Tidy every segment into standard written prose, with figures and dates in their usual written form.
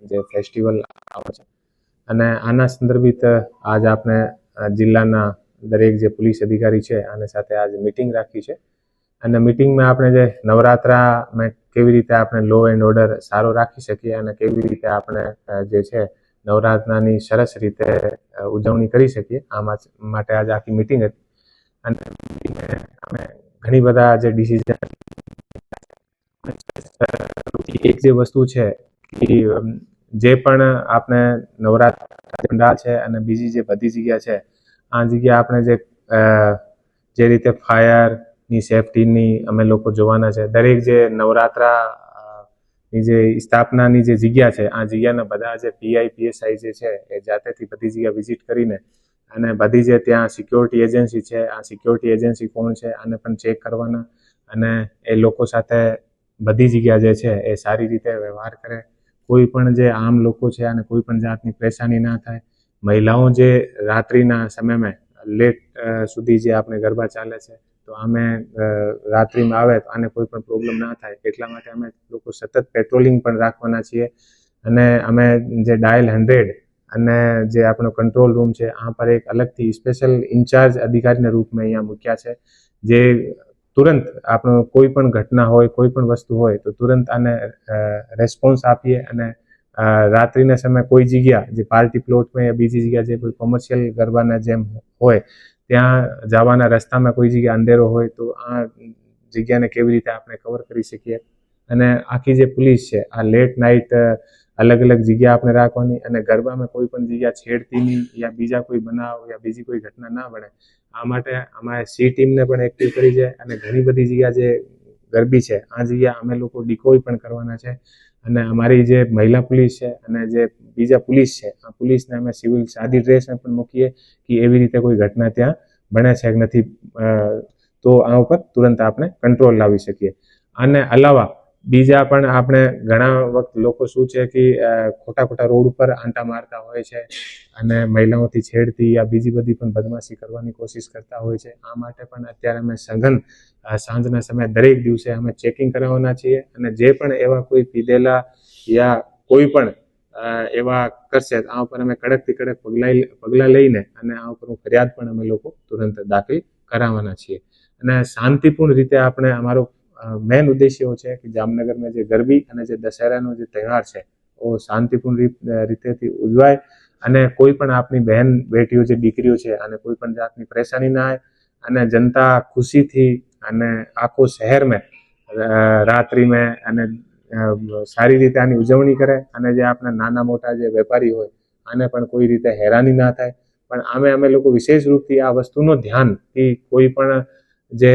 જે ફેસ્ટિવલ આવે છે અને આના સંદર્ભિત આજ આપણે જિલ્લાના દરેક જે પોલીસ અધિકારી છે આની સાથે આજ મીટિંગ રાખી છે અને મીટિંગમાં આપણે જે નવરાત્રામાં કેવી રીતે આપણે લો એન્ડ ઓર્ડર સારો રાખી શકીએ અને કેવી રીતે આપણે જે છે નવરાત્રાની સરસ રીતે ઉજવણી કરી શકીએ આ માટે આજ આખી મીટિંગ હતી અને અમે ઘણી બધા જે ડિસિઝન એક જે વસ્તુ છે કે જે પણ આપણે નવરાત્રા છે અને બીજી જે બધી જગ્યા છે આ જગ્યા આપણે જે રીતે ફાયરની સેફટીની અમે લોકો જોવાના છે દરેક જે નવરાત્રા ની જે સ્થાપનાની જે જગ્યા છે આ જગ્યાના બધા જે પીઆઈ પીએસઆઈ જે છે એ જાતેથી બધી જગ્યા વિઝિટ કરીને અને બધી જે ત્યાં સિક્યોરિટી એજન્સી છે આ સિક્યોરિટી એજન્સી કોણ છે આને પણ ચેક કરવાના અને એ લોકો સાથે બધી જગ્યા જે છે એ સારી રીતે વ્યવહાર કરે કોઈ પણ જે આમ લોકો છે અને કોઈ પણ જાતની પરેશાની ના થાય મહિલાઓ જે રાત્રિના સમયમાં લેટ સુધી જે આપણે ગરબા ચાલે છે તો અમે રાત્રિમાં આવે તો આને કોઈ પણ પ્રોબ્લેમ ના થાય એટલા માટે અમે લોકો સતત પેટ્રોલિંગ પણ રાખવાના છીએ અને અમે જે ડાયલ 100 અને જે આપણો કંટ્રોલ રૂમ છે આ પર એક અલગથી સ્પેશિયલ ઇન્ચાર્જ અધિકારીના રૂપમાં અહીંયા મૂક્યા છે જે તુરંત આપણો કોઈ પણ ઘટના હોય કોઈ પણ વસ્તુ હોય તો તુરંત આને રેસ્પોન્સ આપીએ અને રાત્રિના સમયે કોઈ જગ્યા જે પાર્ટી પ્લોટમાં યા બીજી જગ્યા જે કોઈ કોમર્શિયલ ગરબાના જેમ હોય ત્યાં જવાના રસ્તામાં કોઈ જગ્યા અંધેરો હોય તો આ જગ્યાને કેવી રીતે આપણે કવર કરી શકીએ અને આખી જે પોલીસ છે આ લેટ નાઇટ અલગ અલગ જગ્યા આપણે રાખવાની અને ગરબામાં કોઈ પણ જગ્યા છેડતીની યા બીજા કોઈ બનાવ યા બીજી કોઈ ઘટના ના બને આ માટે અમારે સી ટીમને પણ એક્ટિવ કરી છે અને ઘણી બધી જગ્યા જે ગરબી છે આ જગ્યા અમે લોકો ડિકોય પણ કરવાના છે અને અમારી જે મહિલા પોલીસ છે અને જે બીજા પોલીસ છે આ પોલીસને અમે સિવિલ સાદી ડ્રેસને પણ મૂકીએ કે એવી રીતે કોઈ ઘટના ત્યાં બને છે કે નથી તો આ ઉપર તુરંત આપણે કંટ્રોલ લાવી શકીએ અને અલાવા બીજા પણ આપણે ઘણા વખત લોકો શું છે કે ખોટા રોડ ઉપર આંટા મારતા હોય છે અને મહિલાઓથી છેડતી યા બીજી બધી પણ બદમાશી કરવાની કોશિશ કરતા હોય છે આ માટે પણ અત્યારે અમે સઘન સાંજના સમયે દરેક દિવસે અમે ચેકિંગ કરાવવાના છીએ અને જે પણ એવા કોઈ પીધેલા યા કોઈ પણ એવા કરશે આ ઉપર અમે કડકથી કડક પગલાં લઈને અને આ ઉપર ફરિયાદ પણ અમે લોકો તુરંત દાખલ કરાવવાના છીએ અને શાંતિપૂર્ણ રીતે આપણે અમારો મેન ઉદ્દેશ્ય છે કે જામનગરમાં જે ગરબી અને જે દશેરાનો જે તહેવાર છે એ શાંતિપૂર્ણ રીતેથી ઉજવાય અને કોઈ પણ આપણી બહેન બેટીઓ જે દીકરીઓ છે અને કોઈ પણ જાતની પરેશાની ના આવે અને જનતા ખુશીથી અને આખો શહેરમાં રાત્રિમાં અને સારી રીતે આની ઉજવણી કરે અને જે આપણા નાના મોટા જે વેપારી હોય આને પણ કોઈ રીતે હેરાની ના થાય પણ અમે લોકો વિશેષ રૂપથી આ વસ્તુનો ધ્યાન કે કોઈ પણ જે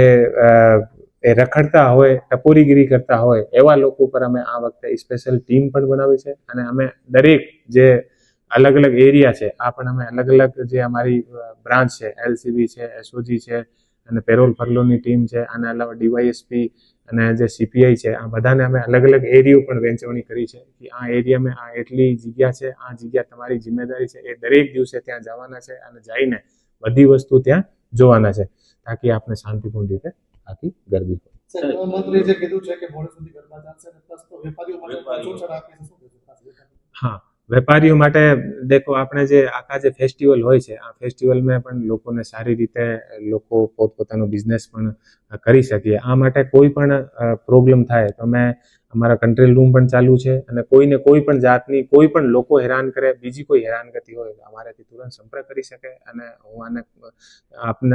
એ રખડતા હોય ટપોરીગીરી કરતા હોય એવા લોકો પર અમે આ વખતે સ્પેશિયલ ટીમ પણ બનાવી છે અને અમે દરેક જે અલગ અલગ એરિયા છે આ પણ અમે અલગ અલગ જે અમારી બ્રાન્ચ છે એલસીબી છે એસઓજી છે અને પેરોલ ફરલોની ટીમ છે આના અલાવા ડીવાયએસપી અને જે સીપીઆઈ છે આ બધાને અમે અલગ અલગ એરિયો પણ વહેંચવણી કરી છે કે આ એરિયામાં આ એટલી જગ્યા છે આ જગ્યા તમારી જિમ્મેદારી છે એ દરેક દિવસે ત્યાં જવાના છે અને જઈને બધી વસ્તુ ત્યાં જોવાના છે તાકી આપણે શાંતિપૂર્ણ રીતે આખી ગરબી હા વેપારીઓ માટે દેખો આપણે જે આખા જે ફેસ્ટિવલ હોય છે આ ફેસ્ટિવલમાં પણ લોકોને સારી રીતે લોકો પોતપોતાનો બિઝનેસ પણ કરી શકીએ આ માટે કોઈ પણ પ્રોબ્લેમ થાય તો અમે અમારા કંટ્રોલ રૂમ પણ ચાલુ છે અને કોઈને કોઈ પણ જાતની કોઈ પણ લોકો હેરાન કરે બીજી કોઈ હેરાનગતિ હોય તો અમારાથી તુરંત સંપર્ક કરી શકે અને હું આને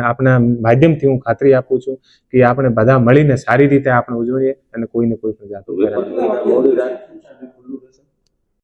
આપના માધ્યમથી હું ખાતરી આપું છું કે આપણે બધા મળીને સારી રીતે આપણે ઉજવીએ અને કોઈને કોઈ પણ જાતનું